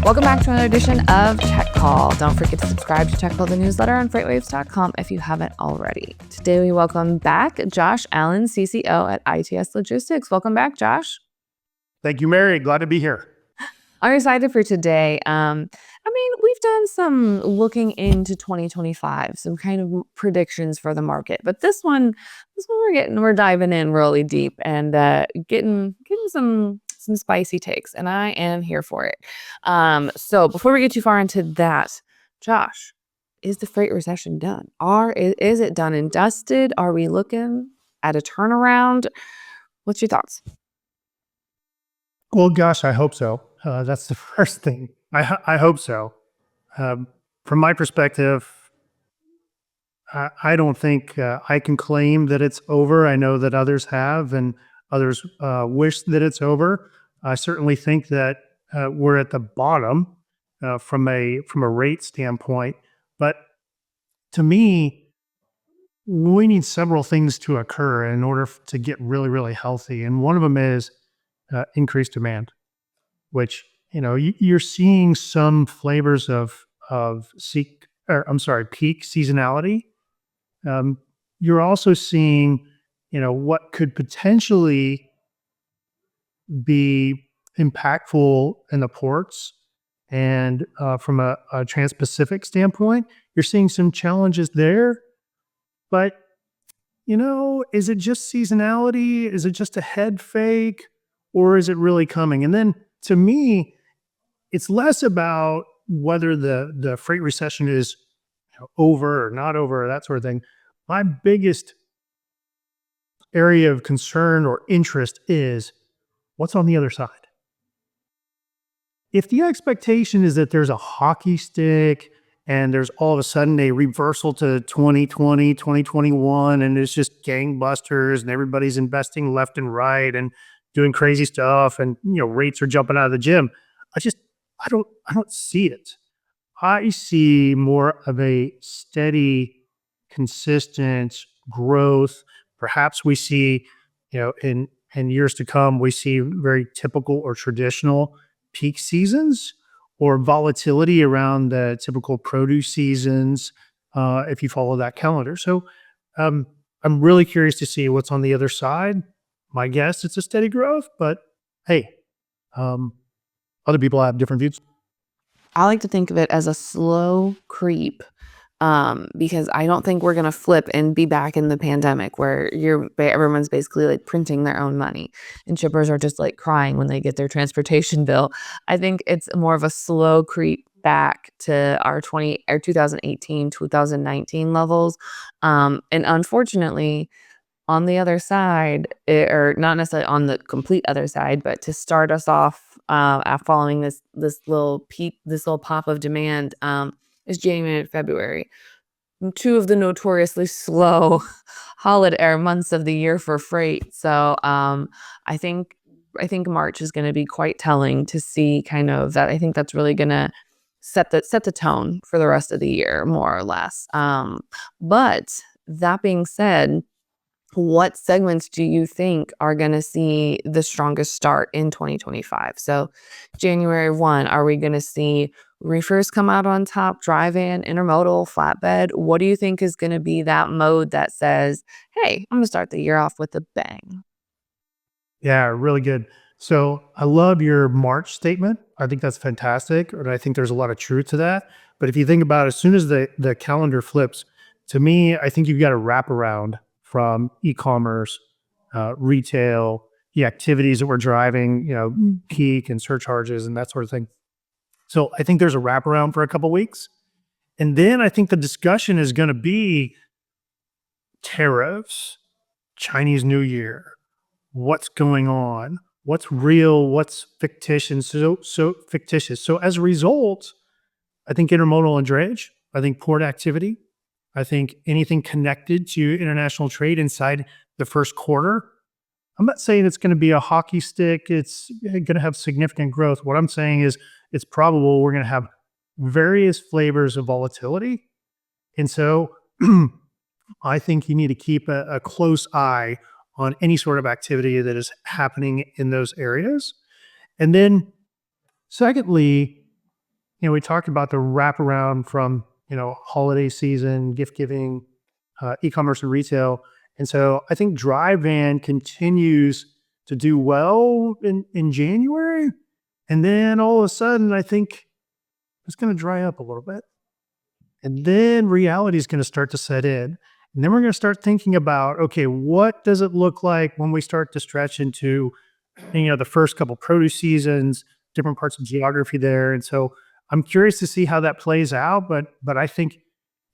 Welcome back to another edition of Tech Call. Don't forget to subscribe to Tech Call, the newsletter on FreightWaves.com if you haven't already. Today we welcome back Josh Allen, CCO at ITS Logistics. Welcome back, Josh. Thank you, Mary. Glad to be here. I'm excited for today. We've done some looking into 2025, some kind of predictions for the market, but this one we're diving in really deep and getting some spicy takes, and I am here for it. So before we get too far into that, Josh, is the freight recession done? Is it done and dusted? Are we looking at a turnaround? What's your thoughts? Well, gosh, I hope so. That's the first thing. I hope so. From my perspective, I don't think I can claim that it's over. I know that others have, and others wish that it's over. I certainly think that we're at the bottom from a rate standpoint. But to me, we need several things to occur in order to get really, really healthy. And one of them is increased demand, which you're seeing some flavors of peak seasonality. You're also seeing what could potentially be impactful in the ports, and from a Trans-Pacific standpoint, you're seeing some challenges there. But is it just seasonality? Is it just a head fake? Or is it really coming? And then to me, it's less about whether the freight recession is over or not over, that sort of thing. My biggest area of concern or interest is what's on the other side. If the expectation is that there's a hockey stick and there's all of a sudden a reversal to 2020, 2021, and it's just gangbusters and everybody's investing left and right and doing crazy stuff, and rates are jumping out of the gym, I don't see it. I see more of a steady, consistent growth. Perhaps we see, in years to come, we see very typical or traditional peak seasons or volatility around the typical produce seasons, if you follow that calendar. So I'm really curious to see what's on the other side. My guess, it's a steady growth, but hey, other people have different views. I like to think of it as a slow creep, because I don't think we're going to flip and be back in the pandemic where everyone's basically like printing their own money and shippers are just like crying when they get their transportation bill. I think it's more of a slow creep back to our 2018, 2019 levels. And unfortunately, on the other side, or not necessarily on the complete other side, but to start us off following this little peak, this little pop of demand, is January and February, two of the notoriously slow holiday months of the year for freight. So I think March is going to be quite telling to see kind of that. I think that's really going to set the tone for the rest of the year, more or less. But that being said, what segments do you think are going to see the strongest start in 2025? So January 1, are we going to see reefers come out on top, dry van, intermodal, flatbed? What do you think is going to be that mode that says, hey, I'm going to start the year off with a bang? Yeah, really good. So I love your March statement. I think that's fantastic. And I think there's a lot of truth to that. But if you think about it, as soon as the calendar flips, to me, I think you've got to wrap around from e-commerce, retail, the activities that we're driving, peak and surcharges and that sort of thing. So I think there's a wraparound for a couple of weeks. And then I think the discussion is going to be tariffs, Chinese New Year, what's going on, what's real, what's fictitious. So fictitious. So as a result, I think intermodal and drayage, I think port activity, I think anything connected to international trade inside the first quarter. I'm not saying it's going to be a hockey stick. It's going to have significant growth. What I'm saying is it's probable we're going to have various flavors of volatility. And so I think you need to keep a close eye on any sort of activity that is happening in those areas. And then secondly, we talked about the wraparound from, holiday season, gift giving, e-commerce and retail. And so I think dry van continues to do well in January. And then all of a sudden, I think it's going to dry up a little bit. And then reality is going to start to set in. And then we're going to start thinking about, okay, what does it look like when we start to stretch into, the first couple produce seasons, different parts of geography there. And so I'm curious to see how that plays out, but I think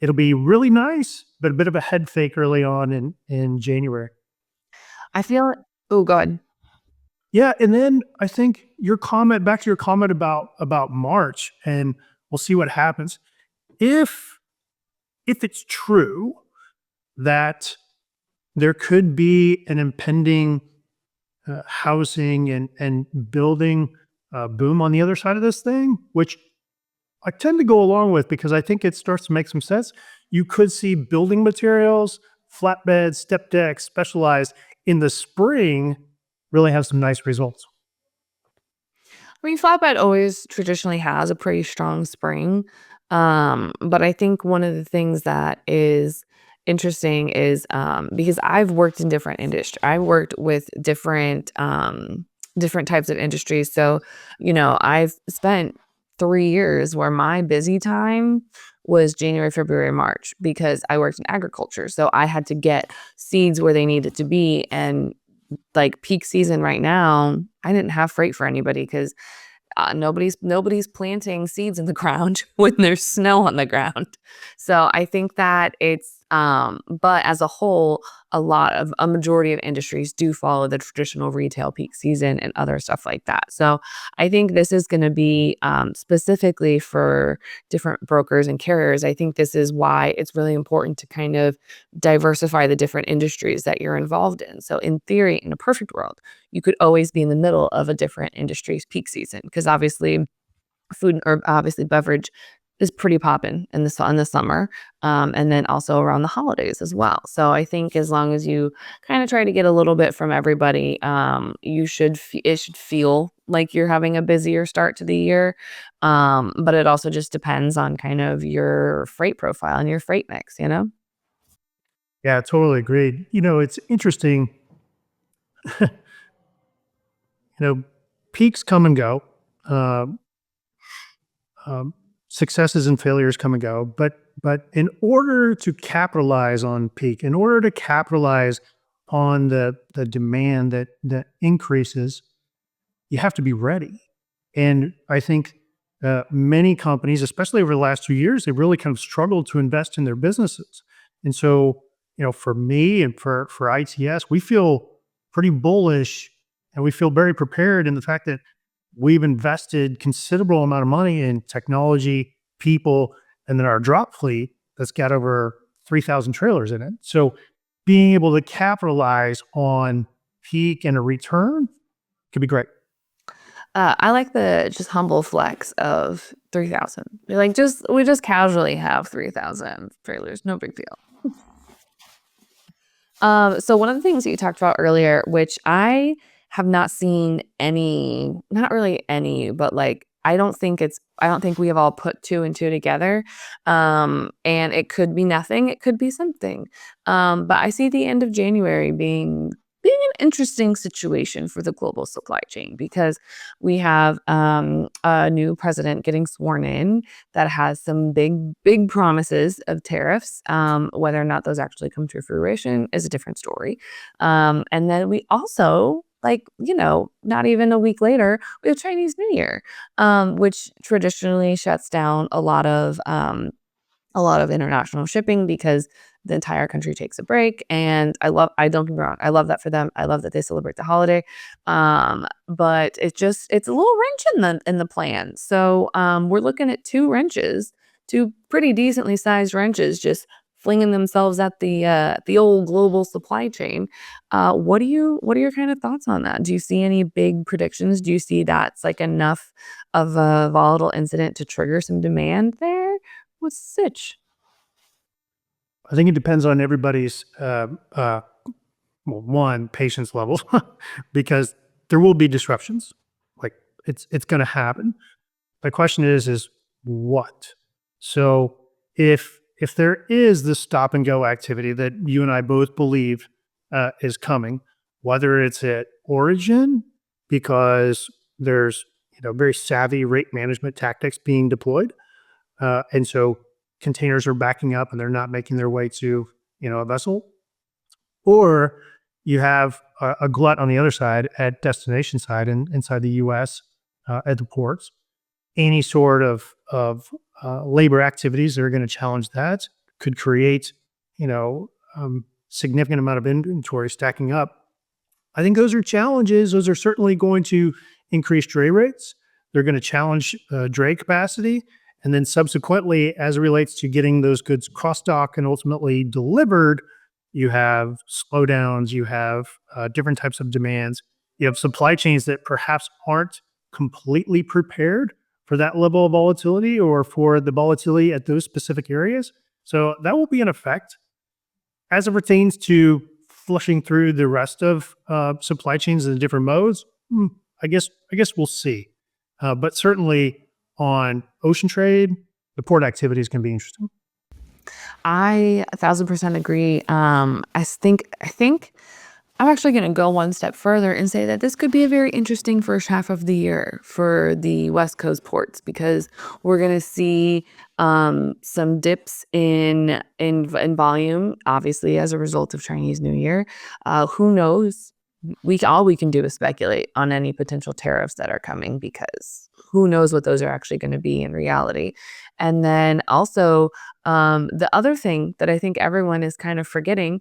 it'll be really nice, but a bit of a head fake early on in January. I feel oh, God. Yeah, and then I think back to your comment about March, and we'll see what happens. If if it's true that there could be an impending housing and building boom on the other side of this thing, which I tend to go along with because I think it starts to make some sense. You could see building materials, flatbeds, step decks, specialized in the spring really have some nice results. I mean, flatbed always traditionally has a pretty strong spring. But I think one of the things that is interesting is because I've worked in different industry. I've worked with different types of industries. So, I've spent 3 years where my busy time was January, February, March because I worked in agriculture. So I had to get seeds where they needed to be. And like peak season right now, I didn't have freight for anybody because nobody's planting seeds in the ground when there's snow on the ground. So I think that but as a whole, a majority of industries do follow the traditional retail peak season and other stuff like that. So I think this is going to be specifically for different brokers and carriers. I think this is why it's really important to kind of diversify the different industries that you're involved in. So in theory, in a perfect world, you could always be in the middle of a different industry's peak season because obviously food or obviously beverage is pretty poppin' in the summer, and then also around the holidays as well. So I think as long as you kind of try to get a little bit from everybody, it should feel like you're having a busier start to the year. But it also just depends on kind of your freight profile and your freight mix, you know? Yeah, totally agreed. It's interesting. Peaks come and go. Um, um, Successes and failures come and go. But in order to capitalize on peak, in order to capitalize on the demand that increases, you have to be ready. And I think many companies, especially over the last 2 years, they really kind of struggled to invest in their businesses. And so, for me and for ITS, we feel pretty bullish and we feel very prepared in the fact that we've invested considerable amount of money in technology, people, and then our drop fleet that's got over 3,000 trailers in it. So being able to capitalize on peak and a return could be great. I like the just humble flex of 3,000. You're like, we just casually have 3,000 trailers, no big deal. So one of the things that you talked about earlier, which I have not seen any, not really any, but like I don't think we have all put two and two together. And it could be nothing, it could be something. But I see the end of January being an interesting situation for the global supply chain because we have a new president getting sworn in that has some big promises of tariffs. Whether or not those actually come to fruition is a different story. And then we also, like, not even a week later, we have Chinese New Year, which traditionally shuts down a lot of international shipping because the entire country takes a break. And I don't get me wrong, I love that for them. I love that they celebrate the holiday. But it's a little wrench in the plan. So we're looking at two pretty decently sized wrenches just flinging themselves at the old global supply chain. What are your kind of thoughts on that? Do you see any big predictions? Do you see that's like enough of a volatile incident to trigger some demand there? What's the sitch? I think it depends on everybody's well, one, patience level, because there will be disruptions. Like it's going to happen. My question is what. So if there is this stop and go activity that you and I both believe is coming, whether it's at origin because there's very savvy rate management tactics being deployed, and so containers are backing up and they're not making their way to a vessel, or you have a glut on the other side at destination side and inside the U.S. At the ports. Any sort of labor activities that are going to challenge that could create, significant amount of inventory stacking up. I think those are challenges. Those are certainly going to increase dray rates. They're going to challenge dray capacity. And then subsequently, as it relates to getting those goods cross dock and ultimately delivered, you have slowdowns, you have different types of demands, you have supply chains that perhaps aren't completely prepared for that level of volatility or for the volatility at those specific areas. So that will be in effect as it pertains to flushing through the rest of supply chains in the different modes. I guess we'll see. But certainly on ocean trade, the port activity is going to be interesting. I 1,000% agree. I think I'm actually going to go one step further and say that this could be a very interesting first half of the year for the West Coast ports because we're going to see some dips in volume, obviously as a result of Chinese New Year. Who knows? All we can do is speculate on any potential tariffs that are coming because who knows what those are actually going to be in reality. And then also, the other thing that I think everyone is kind of forgetting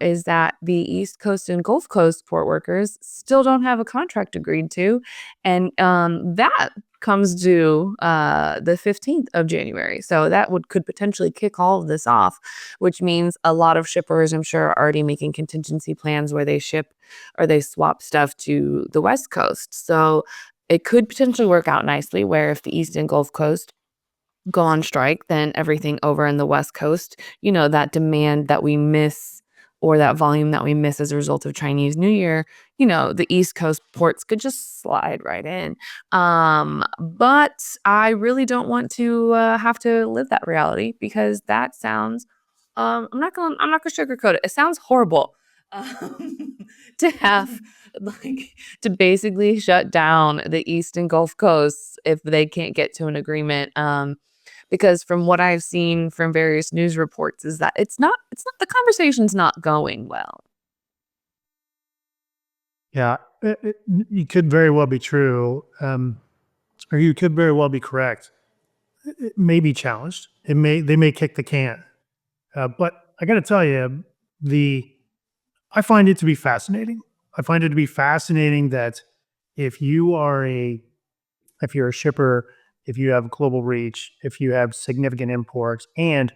is that the East Coast and Gulf Coast port workers still don't have a contract agreed to, and that comes due the 15th of January. So that could potentially kick all of this off, which means a lot of shippers, I'm sure, are already making contingency plans where they ship or they swap stuff to the West Coast. So it could potentially work out nicely where if the East and Gulf Coast go on strike, then everything over in the West Coast, that demand that we miss or that volume that we miss as a result of Chinese New Year, the East Coast ports could just slide right in. But I really don't want to have to live that reality because that sounds I'm not gonna sugarcoat it. It sounds horrible. Um, to have like to basically shut down the East and Gulf Coasts if they can't get to an agreement. Because from what I've seen from various news reports is that it's not the conversation's not going well. Yeah, you could very well be true, or you could very well be correct. It may be challenged. They may kick the can, but I got to tell you, the I find it to be fascinating. I find it to be fascinating that if you are a if you're a shipper, if you have global reach, if you have significant imports, and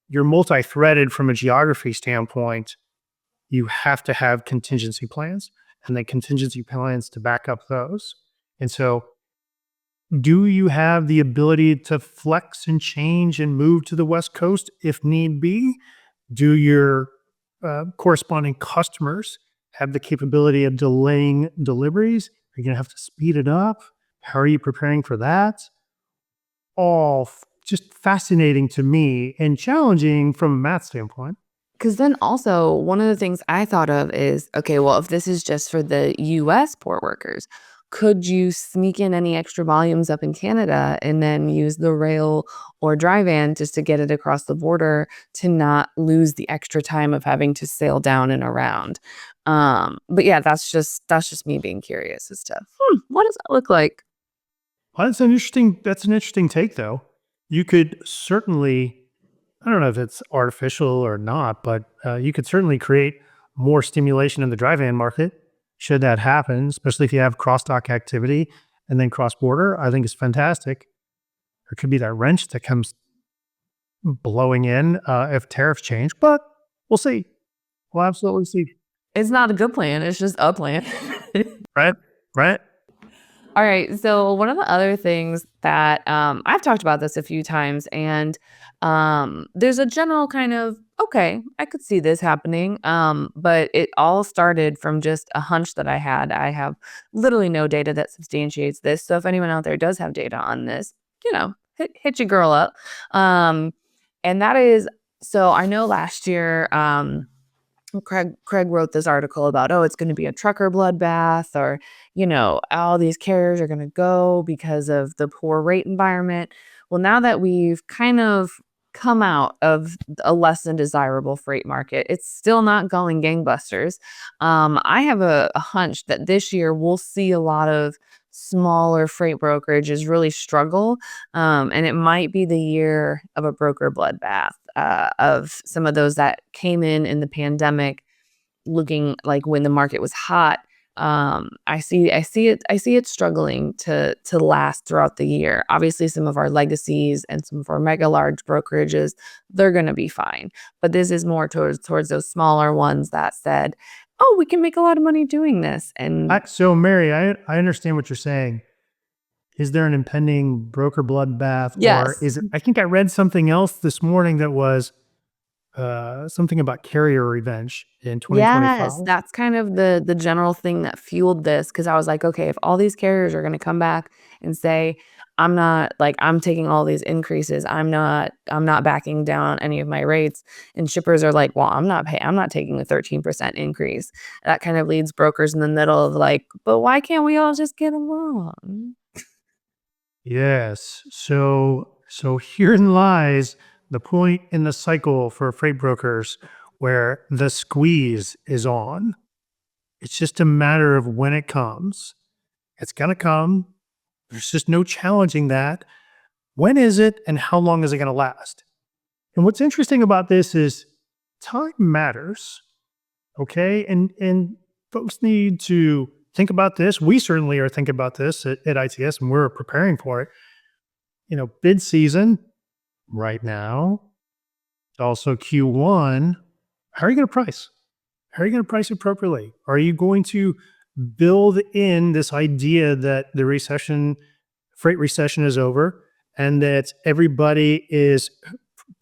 you're multi-threaded from a geography standpoint, you have to have contingency plans and then contingency plans to back up those. And so, do you have the ability to flex and change and move to the West Coast if need be? Do your corresponding customers have the capability of delaying deliveries? Are you going to have to speed it up? How are you preparing for that? All just fascinating to me and challenging from a math standpoint. Because then also, one of the things I thought of is, okay, well, if this is just for the US port workers, could you sneak in any extra volumes up in Canada and then use the rail or dry van just to get it across the border to not lose the extra time of having to sail down and around? But yeah, that's just me being curious as to, what does that look like? Well, that's an interesting take though. You could certainly, I don't know if it's artificial or not, but you could certainly create more stimulation in the dry van market should that happen, especially if you have cross-dock activity and then cross-border. I think it's fantastic. There could be that wrench that comes blowing in if tariffs change, but we'll see. We'll absolutely see. It's not a good plan. It's just a plan. Right? Right? All right. So one of the other things that I've talked about this a few times, and there's a general kind of okay, I could see this happening. But it all started from just a hunch that I had. I have literally no data that substantiates this. So if anyone out there does have data on this, hit your girl up. Um, and that is so I know last year, Craig wrote this article about, oh, it's going to be a trucker bloodbath, or all these carriers are going to go because of the poor rate environment. Well, now that we've kind of come out of a less than desirable freight market, it's still not going gangbusters. I have a hunch that this year we'll see a lot of smaller freight brokerages really struggle, and it might be the year of a broker bloodbath, of some of those that came in the pandemic looking like when the market was hot. I see it struggling to last throughout the year. Obviously, some of our legacies and some of our mega large brokerages, they're going to be fine. But this is more towards those smaller ones that said, "Oh, we can make a lot of money doing this." And So Mary, I understand what you're saying. Is there an impending broker bloodbath, or yes, is it? I think I read something else this morning that was something about carrier revenge in yes, 2025. that's kind of the general thing that fueled this, because I was like, "Okay, if all these carriers are gonna come back and say, 'I'm not like, I'm taking all these increases, I'm not backing down any of my rates,' and shippers are like, 'Well, I'm not taking a 13% increase.'" That kind of leads brokers in the middle of like, "But why can't we all just get along?" Yes. So herein lies the point in the cycle for freight brokers where the squeeze is on. It's just a matter of when it comes. It's going to come. There's just no challenging that. When is it and how long is it going to last? And what's interesting about this is time matters, okay? And folks need to think about this. We certainly are thinking about this at ITS, and we're preparing for it. Bid season right now, also Q1. How are you going to price? How are you going to price appropriately? Are you going to build in this idea that the freight recession is over, and that everybody is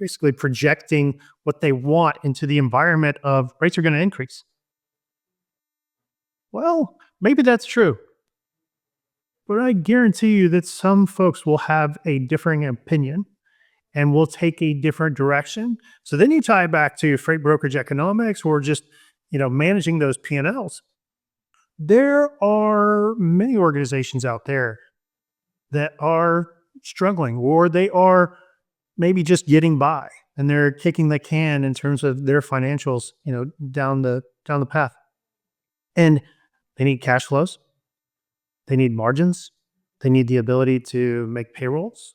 basically projecting what they want into the environment of rates are going to increase? Well, maybe that's true, but I guarantee you that some folks will have a differing opinion and will take a different direction. So then you tie it back to freight brokerage economics, or just managing those P&Ls. There are many organizations out there that are struggling, or they are maybe just getting by, and they're kicking the can in terms of their financials, down the path. And they need cash flows, they need margins, they need the ability to make payrolls,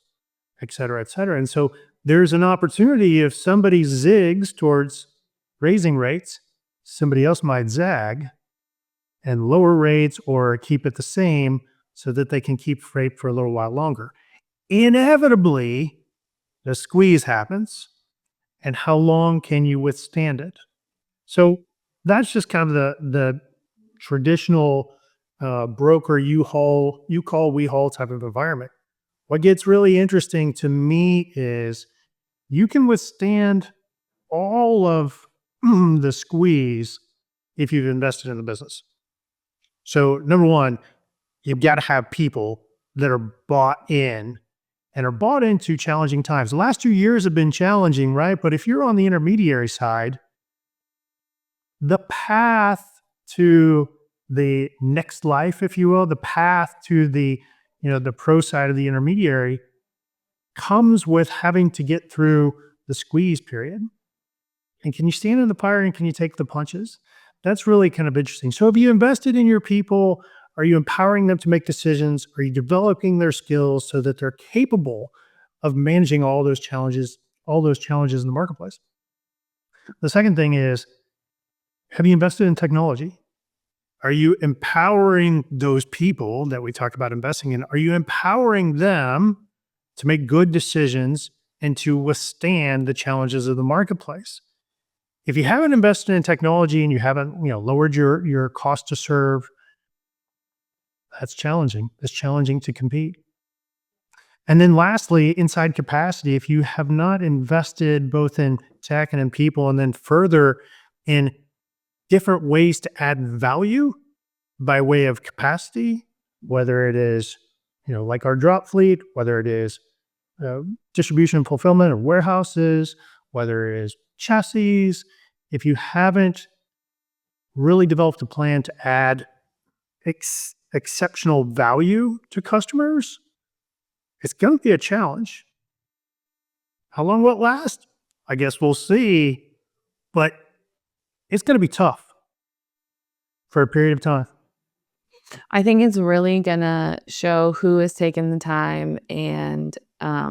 et cetera, et cetera. And so there's an opportunity, if somebody zigs towards raising rates, somebody else might zag and lower rates or keep it the same so that they can keep freight for a little while longer. Inevitably, the squeeze happens. And how long can you withstand it? So that's just kind of the traditional broker you call, we haul type of environment. What gets really interesting to me is you can withstand all of the squeeze if you've invested in the business. So, number one, you've got to have people that are bought in and are bought into challenging times. The last 2 years have been challenging, right? But if you're on the intermediary side, the path to the next life, if you will, the path to the pro side of the intermediary comes with having to get through the squeeze period. And can you stand in the fire and can you take the punches? That's really kind of interesting. So have you invested in your people? Are you empowering them to make decisions? Are you developing their skills so that they're capable of managing all those challenges in the marketplace? The second thing is, have you invested in technology? Are you empowering those people that we talked about investing in? Are you empowering them to make good decisions and to withstand the challenges of the marketplace? If you haven't invested in technology and you haven't, lowered your cost to serve, that's challenging. It's challenging to compete. And then lastly, inside capacity, if you have not invested both in tech and in people, and then further in different ways to add value by way of capacity, whether it is, like our drop fleet, whether it is distribution and fulfillment of warehouses, whether it is chassis, if you haven't really developed a plan to add exceptional value to customers, it's going to be a challenge. How long will it last? I guess we'll see, but it's going to be tough for a period of time. I think it's really gonna show who has taken the time and,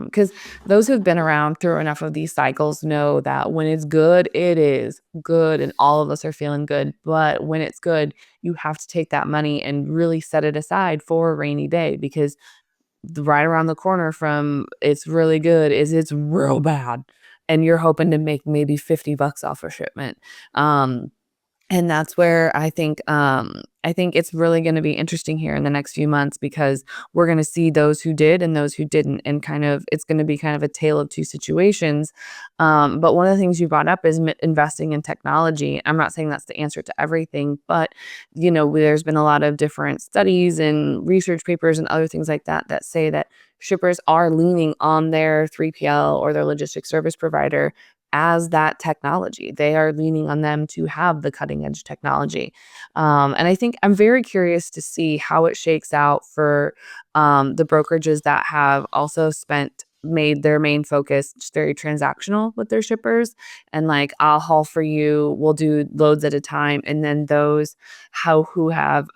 because those who've been around through enough of these cycles know that when it's good, it is good, and all of us are feeling good, but when it's good, you have to take that money and really set it aside for a rainy day because right around the corner from it's really good is it's real bad, and you're hoping to make maybe $50 off a shipment. And that's where I think it's really gonna be interesting here in the next few months because we're gonna see those who did and those who didn't, and kind of it's gonna be kind of a tale of two situations. But one of the things you brought up is investing in technology. I'm not saying that's the answer to everything, but there's been a lot of different studies and research papers and other things like that that say that shippers are leaning on their 3PL or their logistics service provider as that technology. They are leaning on them to have the cutting edge technology. And I think I'm very curious to see how it shakes out for the brokerages that have also made their main focus just very transactional with their shippers and like I'll haul for you, we'll do loads at a time, and then those how who have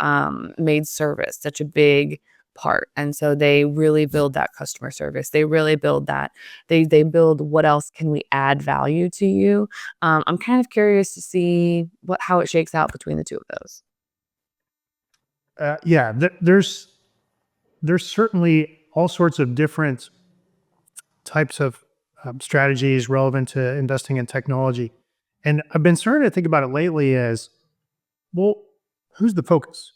made service such a big part, and so they really build that customer service, they really build that they build what else can we add value to you. I'm kind of curious to see how it shakes out between the two of those. Yeah, there's certainly all sorts of different types of strategies relevant to investing in technology, and I've been starting to think about it lately as well. Who's the focus?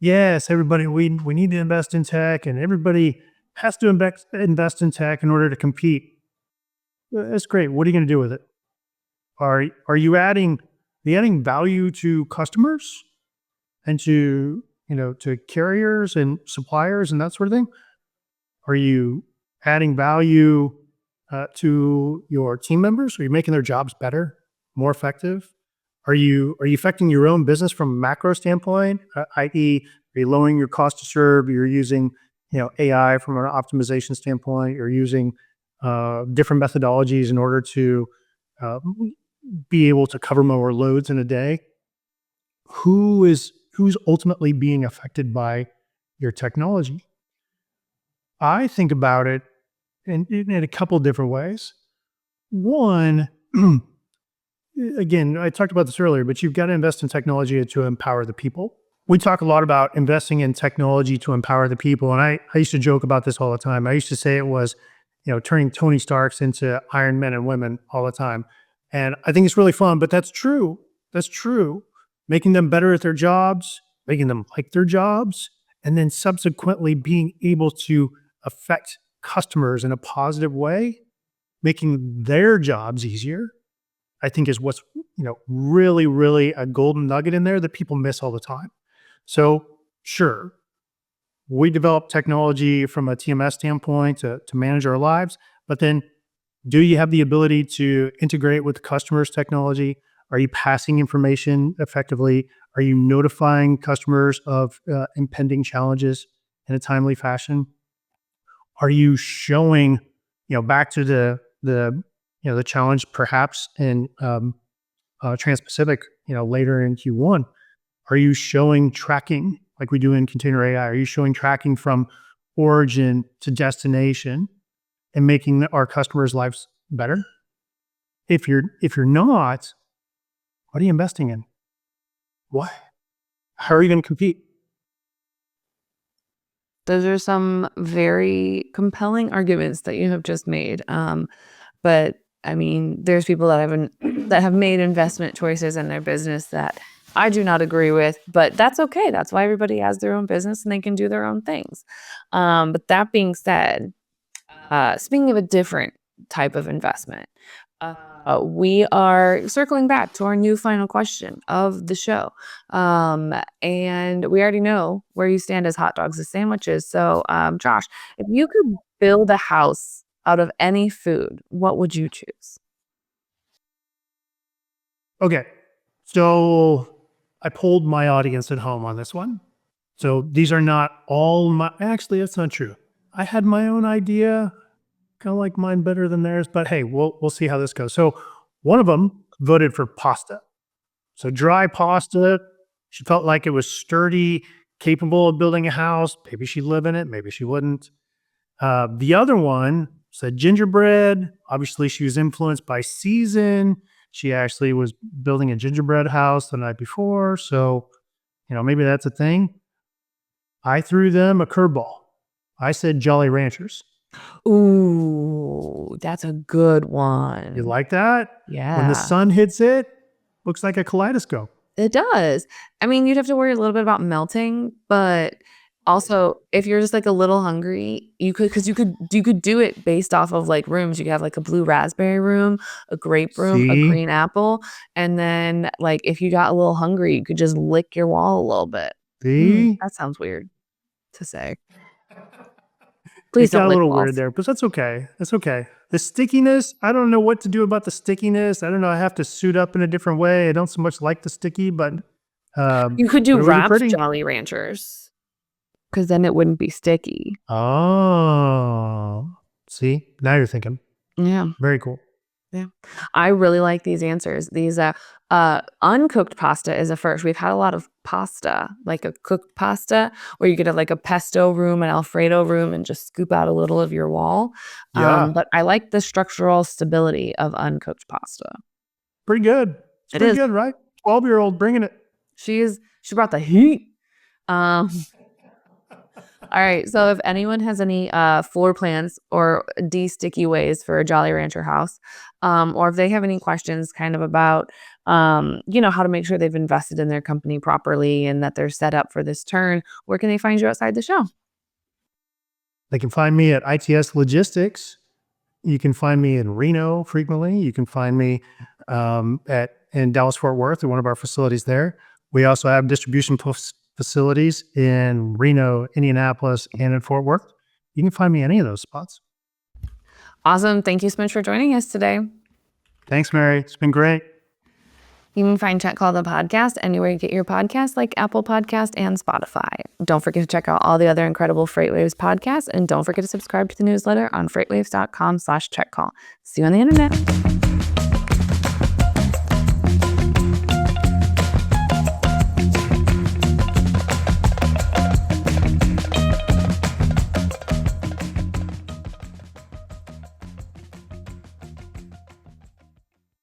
Yes, everybody, we need to invest in tech, and everybody has to invest in tech in order to compete. That's great. What are you going to do with it? Are you adding value to customers and to to carriers and suppliers and that sort of thing? Are you adding value to your team members? Are you making their jobs better, more effective? Are you affecting your own business from a macro standpoint, i.e., are you lowering your cost to serve? You're using AI from an optimization standpoint. You're using different methodologies in order to uh, be able to cover more loads in a day. Who's ultimately being affected by your technology? I think about it in a couple different ways. One, again, I talked about this earlier, but you've got to invest in technology to empower the people. We talk a lot about investing in technology to empower the people. And I used to joke about this all the time. I used to say it was, turning Tony Starks into Iron Men and women all the time. And I think it's really fun, but that's true. That's true. Making them better at their jobs, making them like their jobs, and then subsequently being able to affect customers in a positive way, making their jobs easier, I think is what's, really, really a golden nugget in there that people miss all the time. So sure, we develop technology from a TMS standpoint to manage our lives, but then do you have the ability to integrate with the customer's technology? Are you passing information effectively? Are you notifying customers of impending challenges in a timely fashion? Are you showing, back to the challenge perhaps in Trans-Pacific, later in Q1, are you showing tracking like we do in container AI? Are you showing tracking from origin to destination and making our customers' lives better? If you're not, what are you investing in? What? How are you going to compete? Those are some very compelling arguments that you have just made. But I mean, there's people that have made investment choices in their business that I do not agree with, but that's okay. That's why everybody has their own business and they can do their own things. But that being said, speaking of a different type of investment, we are circling back to our new final question of the show. And we already know where you stand as hot dogs and sandwiches. So, Josh, if you could build a house out of any food, what would you choose? Okay. So I polled my audience at home on this one. So these are not all my, actually, that's not true. I had my own idea, kind of like mine better than theirs, but hey, we'll see how this goes. So one of them voted for pasta. So dry pasta, she felt like it was sturdy, capable of building a house. Maybe she'd live in it, maybe she wouldn't. The other one said gingerbread. Obviously, she was influenced by season. She actually was building a gingerbread house the night before. So, maybe that's a thing. I threw them a curveball. I said Jolly Ranchers. Ooh, that's a good You one. like that? When the Yeah. sun hits it, looks like a kaleidoscope. It does. I mean, you'd have to worry a little bit about melting, but also if you're just like a little hungry, you could because you could do it based off of like rooms. You could have like a blue raspberry room, a grape room, a See? green apple, and then like if you got a little hungry, you could just lick your wall a little bit. See? That sounds weird to say. It Please don't got a lick little weird walls. there, but that's okay. That's okay. The stickiness, I don't know what to do about the stickiness. I don't know. I have to suit up in a different way. I don't so much like the sticky, but You could do it was a wrapped pretty. Jolly Ranchers because then it wouldn't be sticky. Oh, see, now you're thinking. Yeah. Very cool. Yeah. I really like these answers. These uncooked pasta is a first. We've had a lot of pasta, like a cooked pasta, where you get like a pesto room, an Alfredo room, and just scoop out a little of your wall. Yeah, But I like the structural stability of uncooked pasta. pretty good. It's It pretty is. good, right? 12-year-old bringing it. She brought the heat. Um, All right. So if anyone has any floor plans or de-sticky ways for a Jolly Rancher house, or if they have any questions kind of about how to make sure they've invested in their company properly and that they're set up for this turn, where can they find you outside the show? They can find me at ITS Logistics. You can find me in Reno frequently. You can find me in Dallas Fort Worth at one of our facilities there. We also have distribution facilities in Reno, Indianapolis, and in Fort Worth. You can find me any of those spots. Awesome. Thank you so much for joining us today. Thanks, Mary. It's been great. You can find Check Call the podcast anywhere you get your podcasts, like Apple Podcast and Spotify. Don't forget to check out all the other incredible FreightWaves podcasts, and don't forget to subscribe to the newsletter on freightwaves.com/checkcall. See you on the internet.